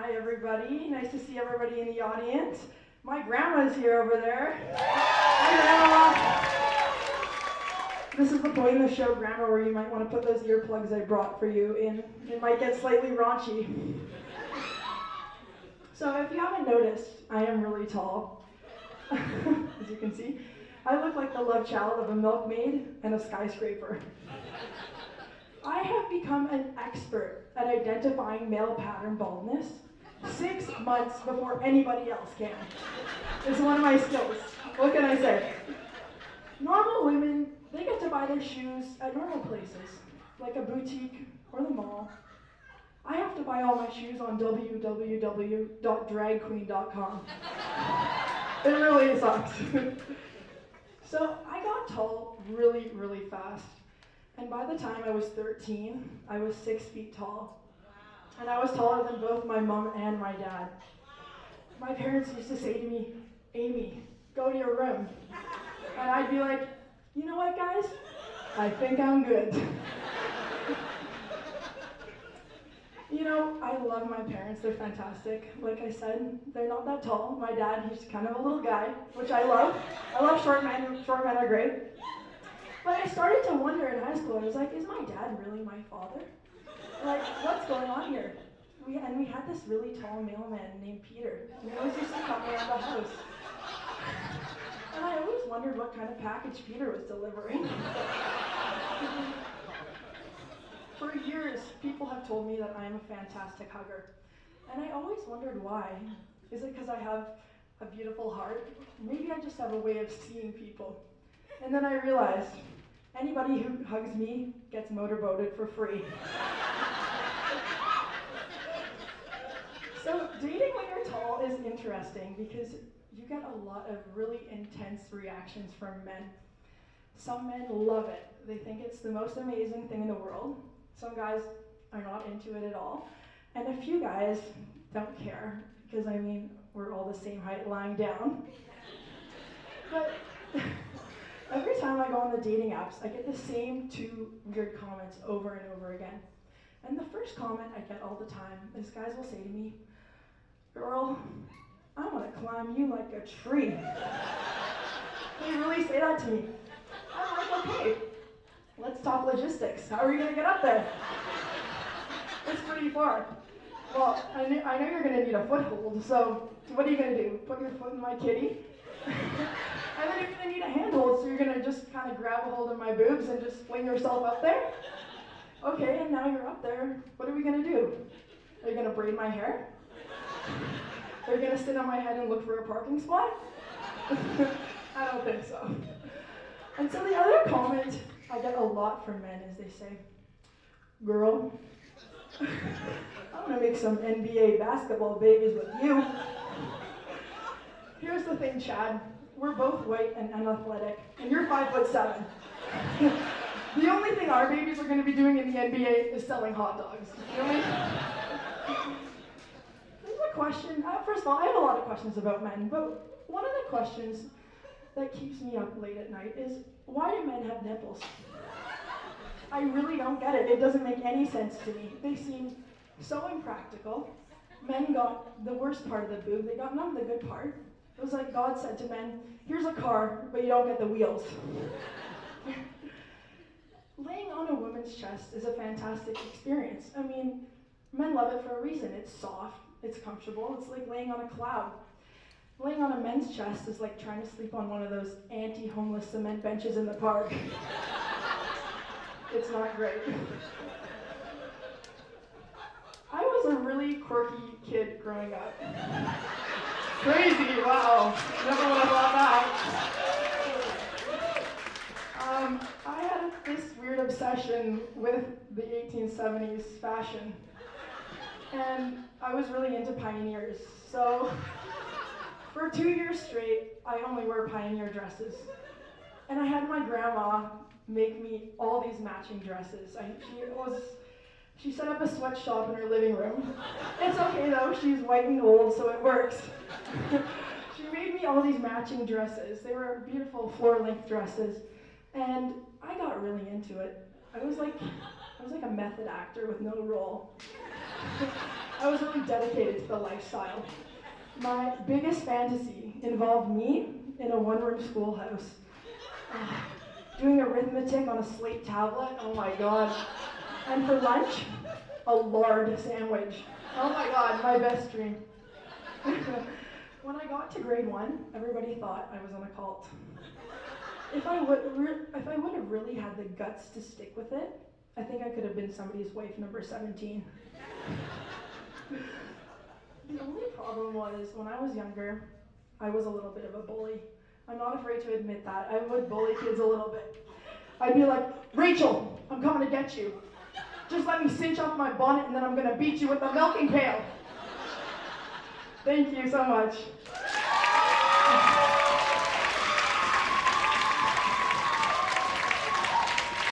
Hi, everybody. Nice to see everybody in the audience. My grandma's here over there. Hi, Grandma. This is the point in the show, Grandma, where you might want to put those earplugs I brought for you in. It might get slightly raunchy. So if you haven't noticed, I am really tall. As you can see, I look like the love child of a milkmaid and a skyscraper. I have become an expert at identifying male pattern baldness 6 months before anybody else can. It's one of my skills. What can I say? Normal women, they get to buy their shoes at normal places, like a boutique or the mall. I have to buy all my shoes on www.dragqueen.com. It really sucks. So I got tall really, really fast. And by the time I was 13, I was 6 feet tall. And I was taller than both my mom and my dad. My parents used to say to me, Amy, go to your room. And I'd be like, you know what, guys? I think I'm good. You know, I love my parents. They're fantastic. Like I said, they're not that tall. My dad, he's kind of a little guy, which I love. I love short men. Short men are great. But I started to wonder in high school, I was like, is my dad really my father? Like, what's going on here? We had this really tall mailman named Peter, and he always used to come around the house. And I always wondered what kind of package Peter was delivering. For years, people have told me that I am a fantastic hugger. And I always wondered why. Is it because I have a beautiful heart? Maybe I just have a way of seeing people. And then I realized, anybody who hugs me gets motorboated for free. So dating when you're tall is interesting because you get a lot of really intense reactions from men. Some men love it. They think it's the most amazing thing in the world. Some guys are not into it at all. And a few guys don't care because, I mean, we're all the same height lying down. But every time I go on the dating apps, I get the same 2 weird comments over and over again. And the first comment I get all the time is guys will say to me, girl, I want to climb you like a tree. They really say that to me. I'm like, okay, let's talk logistics. How are you going to get up there? It's pretty far. Well, I know you're going to need a foothold, so what are you going to do? Put your foot in my kitty? And then you're going to need a handhold, so you're going to just kind of grab a hold of my boobs and just fling yourself up there? Okay, and now you're up there. What are we going to do? Are you going to braid my hair? Are you going to sit on my head and look for a parking spot? I don't think so. And so the other comment I get a lot from men is they say, girl, I want to make some NBA basketball babies with you. Here's the thing, Chad. We're both white and unathletic, and you're 5'7". The only thing our babies are going to be doing in the NBA is selling hot dogs. You know what I mean? There's a question. First of all, I have a lot of questions about men, but one of the questions that keeps me up late at night is, why do men have nipples? I really don't get it. It doesn't make any sense to me. They seem so impractical. Men got the worst part of the boob. They got none of the good part. It was like God said to men, here's a car, but you don't get the wheels. Laying on a woman's chest is a fantastic experience. I mean, men love it for a reason. It's soft, it's comfortable, it's like laying on a cloud. Laying on a men's chest is like trying to sleep on one of those anti-homeless cement benches in the park. It's not great. I was a really quirky kid growing up. Crazy, wow. Never would have thought that. I had this weird obsession with the 1870s fashion. And I was really into pioneers. So for 2 years straight, I only wore pioneer dresses. And I had my grandma make me all these matching dresses. She set up a sweatshop in her living room. It's okay though, she's white and old, so it works. She made me all these matching dresses. They were beautiful floor-length dresses, and I got really into it. I was like a method actor with no role. I was really dedicated to the lifestyle. My biggest fantasy involved me in a one-room schoolhouse. Doing arithmetic on a slate tablet, oh my god. And for lunch, a lard sandwich. Oh my god, my best dream. When I got to grade 1, everybody thought I was in a cult. If I would have really had the guts to stick with it, I think I could have been somebody's wife number 17. The only problem was, when I was younger, I was a little bit of a bully. I'm not afraid to admit that. I would bully kids a little bit. I'd be like, Rachel, I'm coming to get you. Just let me cinch off my bonnet and then I'm gonna beat you with the milking pail. Thank you so much.